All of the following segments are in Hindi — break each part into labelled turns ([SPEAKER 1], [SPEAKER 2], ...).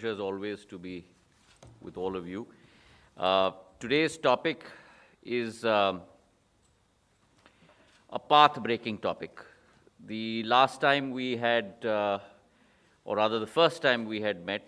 [SPEAKER 1] pleasure as always to be with all of you. Today's topic is a path-breaking topic. The last time we had, or rather the first time we had met,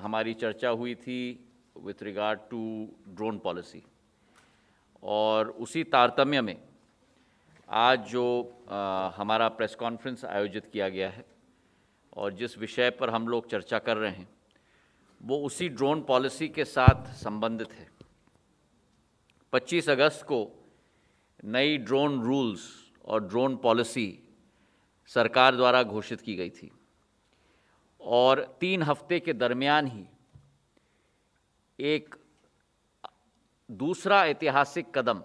[SPEAKER 1] हमारी चर्चा हुई थी with regard to drone policy. और उसी तारतम्य में आज जो हमारा प्रेस कॉन्फ्रेंस आयोजित किया गया है और जिस विषय पर हम लोग चर्चा कर रहे हैं वो उसी ड्रोन पॉलिसी के साथ संबंधित है। 25 अगस्त को नई ड्रोन रूल्स और ड्रोन पॉलिसी सरकार द्वारा घोषित की गई थी और 3 हफ्ते के दरमियान ही एक दूसरा ऐतिहासिक कदम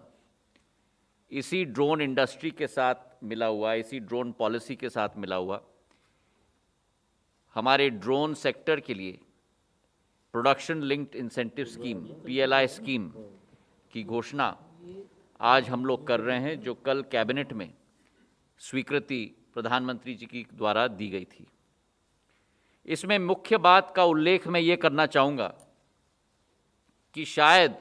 [SPEAKER 1] इसी ड्रोन इंडस्ट्री के साथ मिला हुआ, इसी ड्रोन पॉलिसी के साथ मिला हुआ, हमारे ड्रोन सेक्टर के लिए production linked incentive scheme PLI scheme की घोषणा आज हम लोग कर रहे हैं, जो कल कैबिनेट में स्वीकृति प्रधानमंत्री जी की द्वारा दी गई थी। इसमें मुख्य बात का उल्लेख मैं ये करना चाहूँगा कि शायद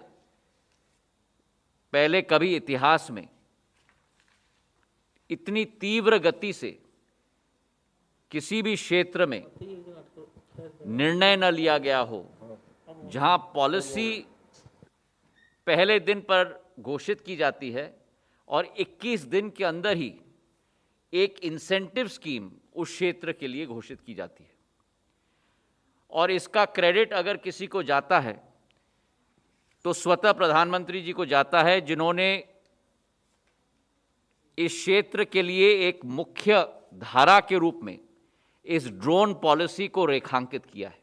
[SPEAKER 1] पहले कभी इतिहास में इतनी तीव्र गति से किसी भी क्षेत्र में निर्णय न लिया गया हो, जहां पॉलिसी पहले दिन पर घोषित की जाती है और 21 दिन के अंदर ही एक इंसेंटिव स्कीम उस क्षेत्र के लिए घोषित की जाती है। और इसका क्रेडिट अगर किसी को जाता है तो स्वतः प्रधानमंत्री जी को जाता है, जिन्होंने इस क्षेत्र के लिए एक मुख्य धारा के रूप में इस ड्रोन पॉलिसी को रेखांकित किया है।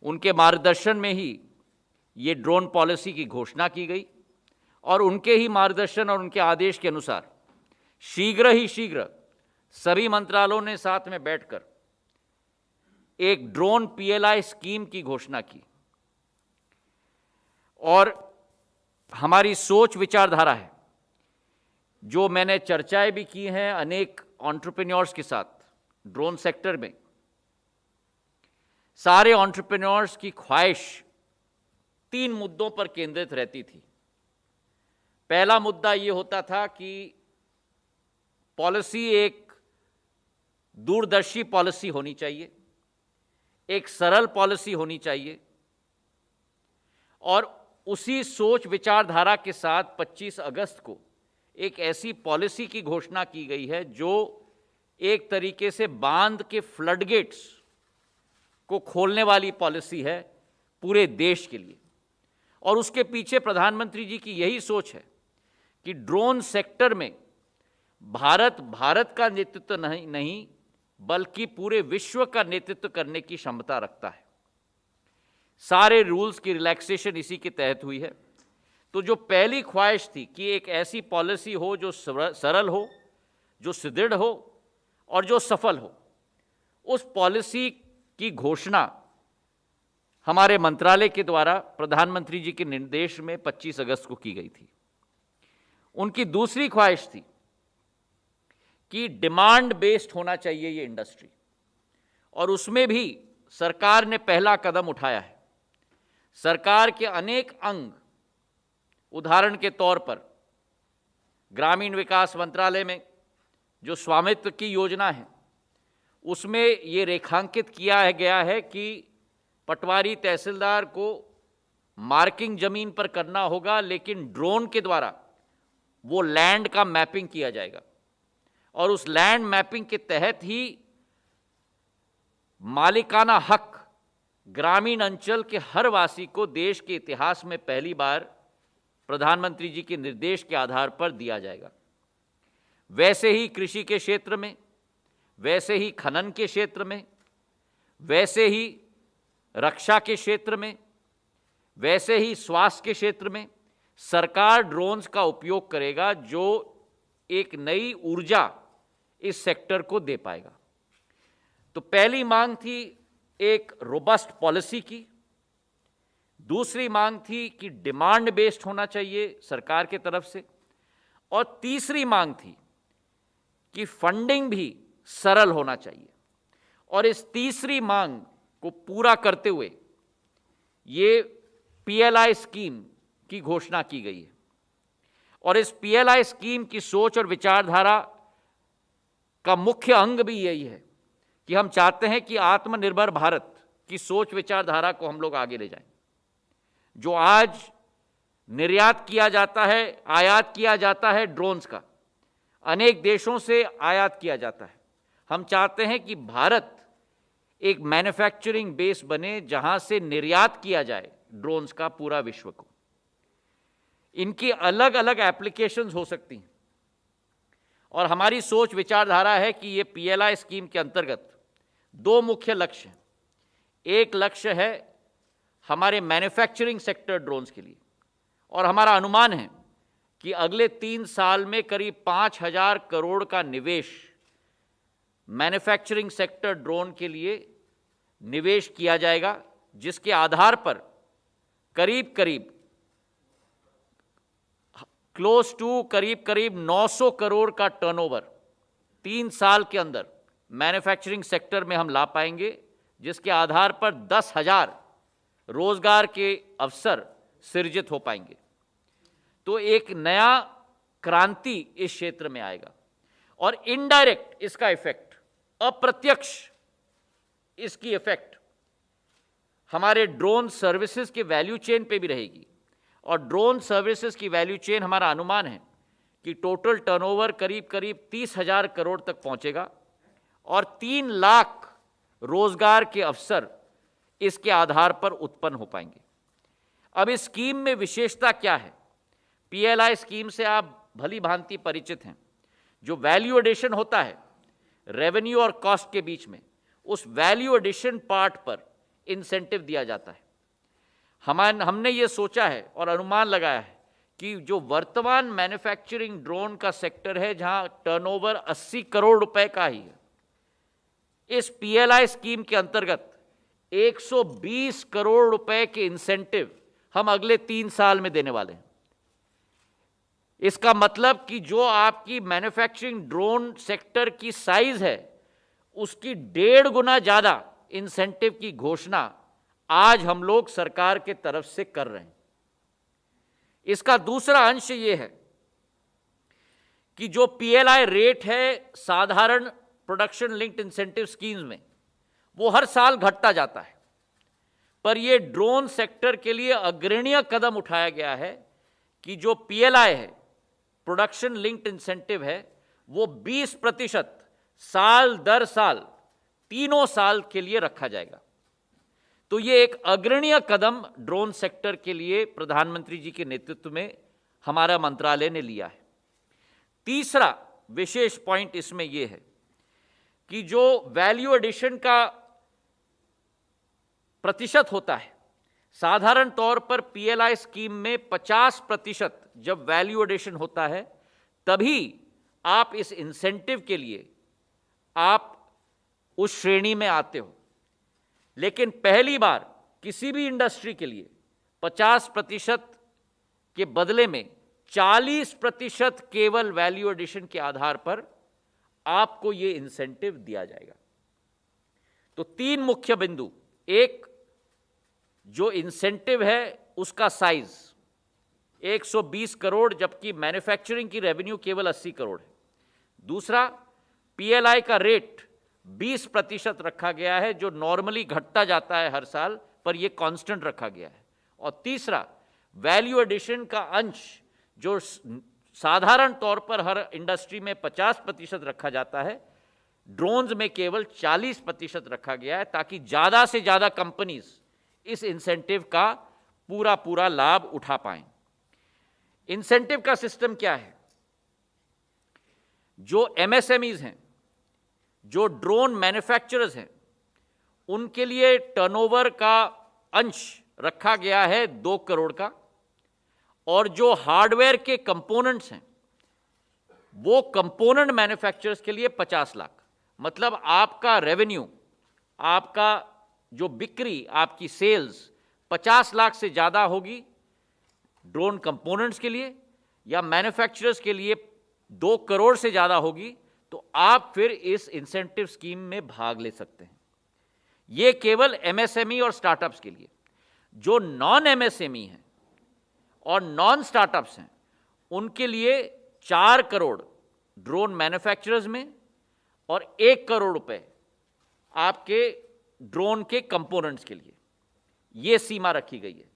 [SPEAKER 1] उनके मार्गदर्शन में ही ये ड्रोन पॉलिसी की घोषणा की गई और उनके ही मार्गदर्शन और उनके आदेश के अनुसार शीघ्र सभी मंत्रालयों ने साथ में बैठकर एक ड्रोन PLI स्कीम की घोषणा की। और हमारी सोच विचारधारा है, जो मैंने चर्चाएं भी की हैं अनेक एंटरप्रेन्योर्स के साथ ड्रोन सेक्टर में। सारे एंटरप्रेन्योर्स की ख्वाहिश 3 मुद्दों पर केंद्रित रहती थी। पहला मुद्दा ये होता था कि पॉलिसी एक दूरदर्शी पॉलिसी होनी चाहिए, एक सरल पॉलिसी होनी चाहिए और उसी सोच विचारधारा के साथ 25 अगस्त को एक ऐसी पॉलिसी की घोषणा की गई है जो एक तरीके से बांध के फ्लडगेट्स को खोलने वाली पॉलिसी है पूरे देश के लिए। और उसके पीछे प्रधानमंत्री जी की यही सोच है कि ड्रोन सेक्टर में भारत का नेतृत्व नहीं बल्कि पूरे विश्व का नेतृत्व करने की क्षमता रखता है। सारे रूल्स की रिलैक्सेशन इसी के तहत हुई है। तो जो पहली ख्वाहिश थी कि एक ऐसी पॉलिसी हो जो सरल हो, जो सुदृढ़ हो और जो सफल हो, उस पॉलिसी की घोषणा हमारे मंत्रालय के द्वारा प्रधानमंत्री जी के निर्देश में 25 अगस्त को की गई थी। उनकी दूसरी ख्वाहिश थी कि डिमांड बेस्ड होना चाहिए ये इंडस्ट्री, और उसमें भी सरकार ने पहला कदम उठाया है। सरकार के अनेक अंग, उदाहरण के तौर पर ग्रामीण विकास मंत्रालय में जो स्वामित्व की योजना है उसमें ये रेखांकित किया गया है कि पटवारी तहसीलदार को मार्किंग जमीन पर करना होगा, लेकिन ड्रोन के द्वारा वो लैंड का मैपिंग किया जाएगा और उस लैंड मैपिंग के तहत ही मालिकाना हक ग्रामीण अंचल के हर वासी को देश के इतिहास में पहली बार प्रधानमंत्री जी के निर्देश के आधार पर दिया जाएगा। वैसे ही कृषि के क्षेत्र में, वैसे ही खनन के क्षेत्र में, वैसे ही रक्षा के क्षेत्र में, वैसे ही स्वास्थ्य के क्षेत्र में सरकार ड्रोन्स का उपयोग करेगा, जो एक नई ऊर्जा इस सेक्टर को दे पाएगा। तो पहली मांग थी एक रोबस्ट पॉलिसी की, दूसरी मांग थी कि डिमांड बेस्ड होना चाहिए सरकार के तरफ से, और तीसरी मांग थी कि फंडिंग भी सरल होना चाहिए। और इस तीसरी मांग को पूरा करते हुए ये पीएलआई स्कीम की घोषणा की गई है। और इस पीएलआई स्कीम की सोच और विचारधारा का मुख्य अंग भी यही है कि हम चाहते हैं कि आत्मनिर्भर भारत की सोच विचारधारा को हम लोग आगे ले जाएं। जो आज निर्यात किया जाता है, आयात किया जाता है ड्रोन्स का, अनेक देशों से आयात किया जाता है। हम चाहते हैं कि भारत एक मैन्युफैक्चरिंग बेस बने जहां से निर्यात किया जाए ड्रोन्स का पूरा विश्व को। इनकी अलग अलग एप्लीकेशंस हो सकती हैं और हमारी सोच विचारधारा है कि ये पीएलआई स्कीम के अंतर्गत दो मुख्य लक्ष्य हैं। एक लक्ष्य है हमारे मैन्युफैक्चरिंग सेक्टर ड्रोन्स के लिए, और हमारा अनुमान है कि अगले 3 साल में करीब 5,000 करोड़ का निवेश मैन्युफैक्चरिंग सेक्टर ड्रोन के लिए निवेश किया जाएगा, जिसके आधार पर करीब करीब क्लोज टू करीब 900 करोड़ का टर्नओवर 3 साल के अंदर मैन्युफैक्चरिंग सेक्टर में हम ला पाएंगे, जिसके आधार पर 10,000 रोजगार के अवसर सृजित हो पाएंगे। तो एक नया क्रांति इस क्षेत्र में आएगा। और इनडायरेक्ट इसका इफेक्ट, अप्रत्यक्ष इसकी इफेक्ट हमारे ड्रोन सर्विसेज के वैल्यू चेन पे भी रहेगी। और ड्रोन सर्विसेज की वैल्यू चेन, हमारा अनुमान है कि टोटल टर्नओवर करीब 30,000 करोड़ तक पहुंचेगा और 3 लाख रोजगार के अवसर इसके आधार पर उत्पन्न हो पाएंगे। अब इस स्कीम में विशेषता क्या है? पीएलआई स्कीम से आप भली भांति परिचित हैं। जो वैल्यू एडिशन होता है रेवेन्यू और कॉस्ट के बीच में, उस वैल्यू एडिशन पार्ट पर इंसेंटिव दिया जाता है। हमने ये सोचा है और अनुमान लगाया है कि जो वर्तमान मैन्युफैक्चरिंग ड्रोन का सेक्टर है, जहां टर्नओवर 80 करोड़ रुपए का ही है, इस पीएलआई स्कीम के अंतर्गत 120 करोड़ रुपए के इंसेंटिव हम अगले 3 साल में देने वाले हैं। इसका मतलब कि जो आपकी मैन्युफैक्चरिंग ड्रोन सेक्टर की साइज है, उसकी 1.5 गुना ज्यादा इंसेंटिव की घोषणा आज हम लोग सरकार के तरफ से कर रहे हैं। इसका दूसरा अंश यह है कि जो पीएलआई रेट है साधारण प्रोडक्शन लिंक्ड इंसेंटिव स्कीम्स में, वो हर साल घटता जाता है। पर यह ड्रोन सेक्टर के लिए अग्रणीय कदम उठाया गया है कि जो पीएलआई है, प्रोडक्शन लिंक्ड इंसेंटिव है, वो 20% साल दर साल 3 साल के लिए रखा जाएगा। तो ये एक अग्रणीय कदम ड्रोन सेक्टर के लिए प्रधानमंत्री जी के नेतृत्व में हमारा मंत्रालय ने लिया है। तीसरा विशेष पॉइंट इसमें यह है कि जो वैल्यू एडिशन का प्रतिशत होता है, साधारण तौर पर पीएलआई स्कीम में 50% जब वैल्यू एडिशन होता है, तभी आप इस इंसेंटिव के लिए आप उस श्रेणी में आते हो। लेकिन पहली बार किसी भी इंडस्ट्री के लिए 50% के बदले में 40% केवल वैल्यू एडिशन के आधार पर आपको यह इंसेंटिव दिया जाएगा। तो 3 मुख्य बिंदु, एक जो इंसेंटिव है उसका साइज 120 करोड़, जबकि मैन्युफैक्चरिंग की रेवेन्यू केवल 80 करोड़ है। दूसरा, पीएलआई का रेट 20% रखा गया है, जो नॉर्मली घटता जाता है हर साल, पर यह कांस्टेंट रखा गया है। और तीसरा, वैल्यू एडिशन का अंश जो साधारण तौर पर हर इंडस्ट्री में 50% रखा जाता है, ड्रोन्स में केवल 40% रखा गया है, ताकि ज्यादा से ज्यादा कंपनीज इस इंसेंटिव का पूरा लाभ उठा पाएं। इंसेंटिव का सिस्टम क्या है? जो एमएसएमईज हैं, जो ड्रोन मैन्युफैक्चरर्स हैं, उनके लिए टर्नओवर का अंश रखा गया है 2 करोड़ का, और जो हार्डवेयर के कंपोनेंट्स हैं, वो कंपोनेंट मैन्युफैक्चरर्स के लिए 50 लाख। मतलब आपका रेवेन्यू, आपका जो बिक्री, आपकी सेल्स 50 लाख से ज़्यादा होगी ड्रोन कंपोनेंट्स के लिए, या मैन्युफैक्चरर्स के लिए 2 करोड़ से ज़्यादा होगी, तो आप फिर इस इंसेंटिव स्कीम में भाग ले सकते हैं। ये केवल एमएसएमई और स्टार्टअप्स के लिए। जो नॉन एमएसएमई हैं और नॉन स्टार्टअप्स हैं, उनके लिए 4 करोड़ ड्रोन मैन्युफैक्चरर्स में और 1 करोड़ रुपए आपके ड्रोन के कंपोनेंट्स के लिए ये सीमा रखी गई है।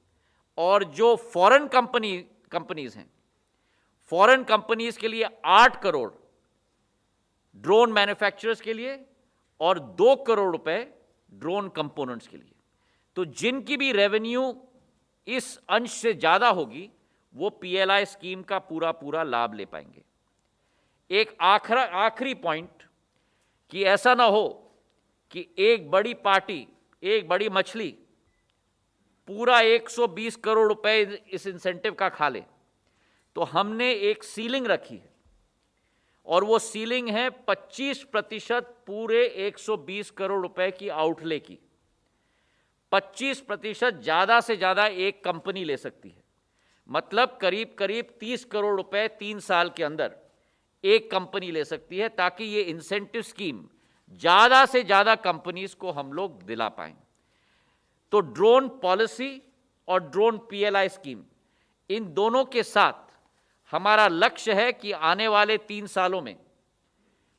[SPEAKER 1] और जो फॉरेन कंपनीज हैं, फॉरेन कंपनीज के लिए 8 करोड़ ड्रोन मैन्युफैक्चरर्स के लिए और 2 करोड़ रुपए ड्रोन कंपोनेंट्स के लिए। तो जिनकी भी रेवेन्यू इस अंश से ज्यादा होगी वो पीएलआई स्कीम का पूरा लाभ ले पाएंगे। एक आखिरी पॉइंट कि ऐसा ना हो कि एक बड़ी पार्टी, एक बड़ी मछली पूरा 120 करोड़ रुपए इस इंसेंटिव का खा ले। तो हमने एक सीलिंग रखी है और वो सीलिंग है 25% पूरे 120 करोड़ रुपए की आउटले की। 25% ज्यादा से ज्यादा एक कंपनी ले सकती है। मतलब करीब करीब 30 करोड़ रुपए 3 साल के अंदर एक कंपनी ले सकती है, ताकि ये इंसेंटिव स्कीम ज्यादा से ज्यादा कंपनीज को हम लोग दिला पाएं। तो ड्रोन पॉलिसी और ड्रोन पीएलआई स्कीम, इन दोनों के साथ हमारा लक्ष्य है कि आने वाले 3 सालों में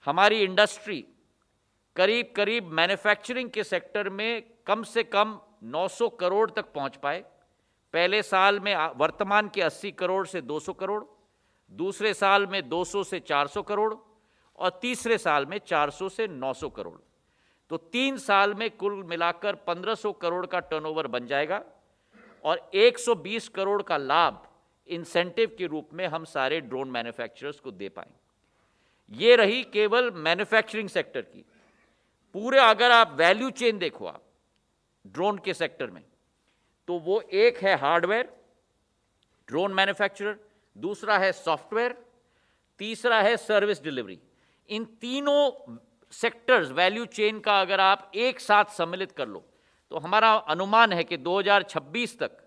[SPEAKER 1] हमारी इंडस्ट्री करीब करीब मैन्युफैक्चरिंग के सेक्टर में कम से कम 900 करोड़ तक पहुंच पाए। पहले साल में वर्तमान के 80 करोड़ से 200 करोड़, दूसरे साल में 200 से 400 करोड़ और तीसरे साल में 400 से 900 करोड़। तो 3 साल में कुल मिलाकर 1500 करोड़ का टर्नओवर बन जाएगा और 120 करोड़ का लाभ इंसेंटिव के रूप में हम सारे ड्रोन मैन्युफैक्चरर्स को दे पाएंगे। ये रही केवल मैन्युफैक्चरिंग सेक्टर की। पूरे अगर आप वैल्यू चेन देखो आप ड्रोन के सेक्टर में, तो वो एक है हार्डवेयर, ड्रोन मैन्युफैक्चरर, दूसरा है सॉफ्टवेयर, तीसरा है सर्विस डिलीवरी। इन तीनों सेक्टर्स वैल्यू चेन का अगर आप एक साथ सम्मिलित कर लो तो हमारा अनुमान है कि 2026 तक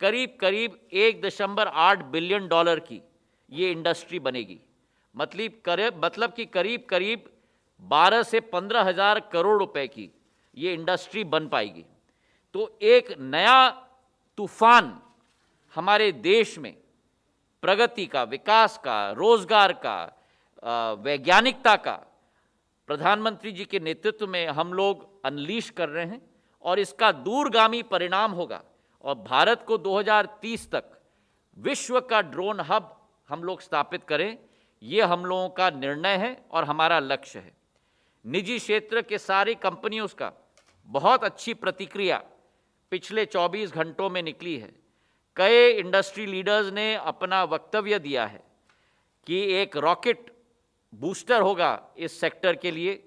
[SPEAKER 1] करीब करीब 1.8 बिलियन डॉलर की ये इंडस्ट्री बनेगी। मतलब कि करीब करीब 12 से 15 हजार करोड़ रुपए की ये इंडस्ट्री बन पाएगी। तो एक नया तूफान हमारे देश में प्रगति का, विकास का, रोजगार का, वैज्ञानिकता का प्रधानमंत्री जी के नेतृत्व में हम लोग अनलीश कर रहे हैं और इसका दूरगामी परिणाम होगा और भारत को 2030 तक विश्व का ड्रोन हब हम लोग स्थापित करें, ये हम लोगों का निर्णय है और हमारा लक्ष्य है। निजी क्षेत्र के सारी कंपनियों का बहुत अच्छी प्रतिक्रिया पिछले 24 घंटों में निकली है। कई इंडस्ट्री लीडर्स ने अपना वक्तव्य दिया है कि एक रॉकेट बूस्टर होगा इस सेक्टर के लिए।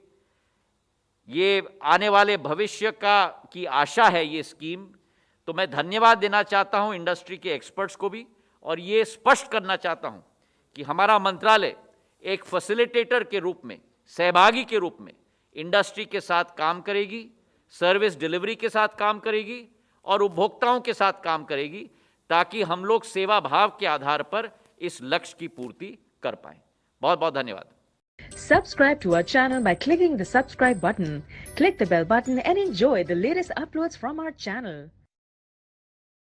[SPEAKER 1] ये आने वाले भविष्य की आशा है ये स्कीम। तो मैं धन्यवाद देना चाहता हूं इंडस्ट्री के एक्सपर्ट्स को भी, और ये स्पष्ट करना चाहता हूं कि हमारा मंत्रालय एक फैसिलिटेटर के रूप में, सहभागी के रूप में इंडस्ट्री के साथ काम करेगी, सर्विस डिलीवरी के साथ काम करेगी और उपभोक्ताओं के साथ काम करेगी, ताकि हम लोग सेवा भाव के आधार पर इस लक्ष्य की पूर्ति कर पाएं। बहुत बहुत धन्यवाद।
[SPEAKER 2] Subscribe to our channel by clicking the subscribe button. Click the bell button and enjoy the latest uploads from our channel.